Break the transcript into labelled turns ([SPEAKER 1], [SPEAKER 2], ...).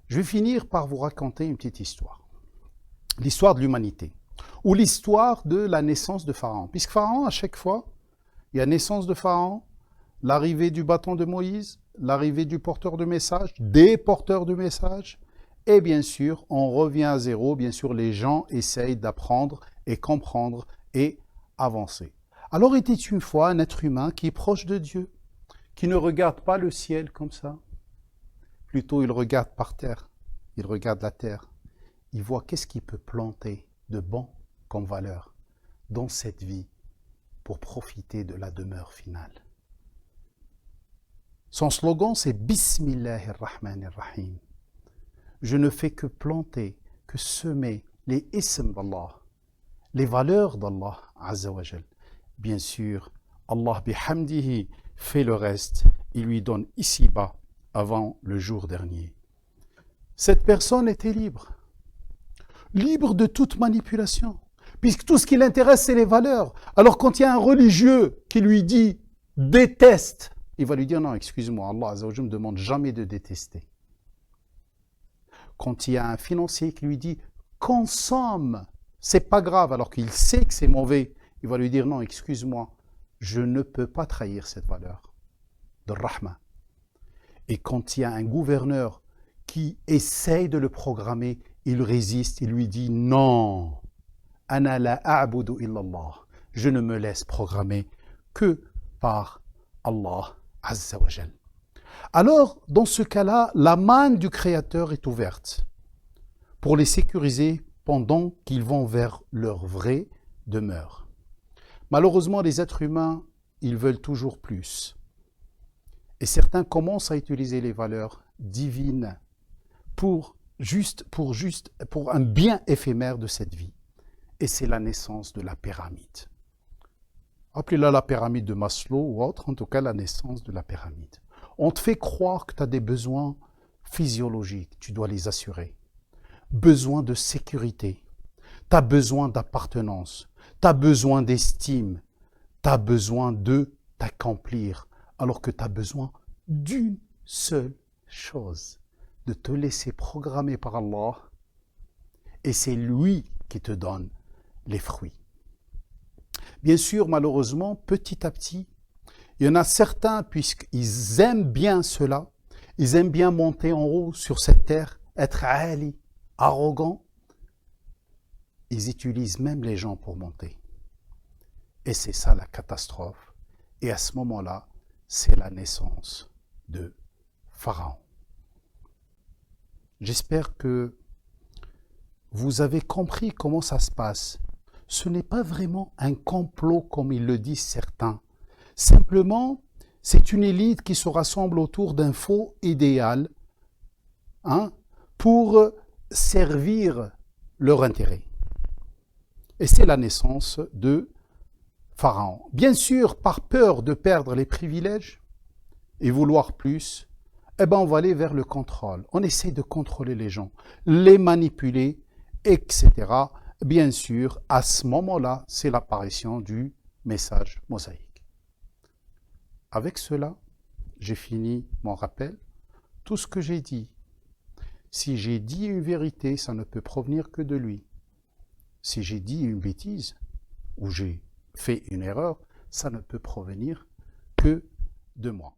[SPEAKER 1] Je vais finir par vous raconter une petite histoire. L'histoire de l'humanité. Ou l'histoire de la naissance de Pharaon. Puisque Pharaon, à chaque fois, il y a naissance de Pharaon, l'arrivée du bâton de Moïse, l'arrivée du porteur de message, des porteurs de message, et bien sûr, on revient à zéro. Bien sûr, les gens essayent d'apprendre et comprendre et avancer. Alors était une fois un être humain qui est proche de Dieu, qui ne regarde pas le ciel comme ça. Plutôt, il regarde par terre, il regarde la terre. Il voit qu'est-ce qu'il peut planter de bon comme valeur dans cette vie pour profiter de la demeure finale. Son slogan, c'est Bismillahirrahmanirrahim. Je ne fais que planter, que semer les isms d'Allah, les valeurs d'Allah Azza wa Jal. Bien sûr, Allah bihamdihi fait le reste. Il lui donne ici-bas avant le jour dernier. Cette personne était libre. Libre de toute manipulation. Puisque tout ce qui l'intéresse, c'est les valeurs. Alors quand il y a un religieux qui lui dit « déteste », il va lui dire « non, excuse-moi, Allah Azza wa Jal ne me demande jamais de détester ». Quand il y a un financier qui lui dit « consomme », c'est pas grave, alors qu'il sait que c'est mauvais, il va lui dire « non, excuse-moi, je ne peux pas trahir cette valeur de rahma ». Et quand il y a un gouverneur qui essaye de le programmer, il résiste, il lui dit « non, ana la a'budu illallah ». Je ne me laisse programmer que par Allah Azza wa Jal. Alors, dans ce cas-là, la manne du Créateur est ouverte pour les sécuriser pendant qu'ils vont vers leur vraie demeure. Malheureusement, les êtres humains, ils veulent toujours plus. Et certains commencent à utiliser les valeurs divines pour un bien éphémère de cette vie. Et c'est la naissance de la pyramide. Appelez-la la pyramide de Maslow ou autre, en tout cas la naissance de la pyramide. On te fait croire que tu as des besoins physiologiques, tu dois les assurer. Besoin de sécurité, tu as besoin d'appartenance, tu as besoin d'estime, tu as besoin de t'accomplir, alors que tu as besoin d'une seule chose, de te laisser programmer par Allah, et c'est lui qui te donne les fruits. Bien sûr, malheureusement, petit à petit, il y en a certains, puisqu'ils aiment bien cela, ils aiment bien monter en haut sur cette terre, être ali, arrogants, ils utilisent même les gens pour monter. Et c'est ça la catastrophe. Et à ce moment-là, c'est la naissance de Pharaon. J'espère que vous avez compris comment ça se passe. Ce n'est pas vraiment un complot comme ils le disent certains. Simplement, c'est une élite qui se rassemble autour d'un faux idéal pour servir leur intérêt. Et c'est la naissance de Pharaon. Bien sûr, par peur de perdre les privilèges et vouloir plus, on va aller vers le contrôle. On essaie de contrôler les gens, les manipuler, etc. Bien sûr, à ce moment-là, c'est l'apparition du message mosaïque. Avec cela, j'ai fini mon rappel. Tout ce que j'ai dit, si j'ai dit une vérité, ça ne peut provenir que de lui. Si j'ai dit une bêtise ou j'ai fait une erreur, ça ne peut provenir que de moi.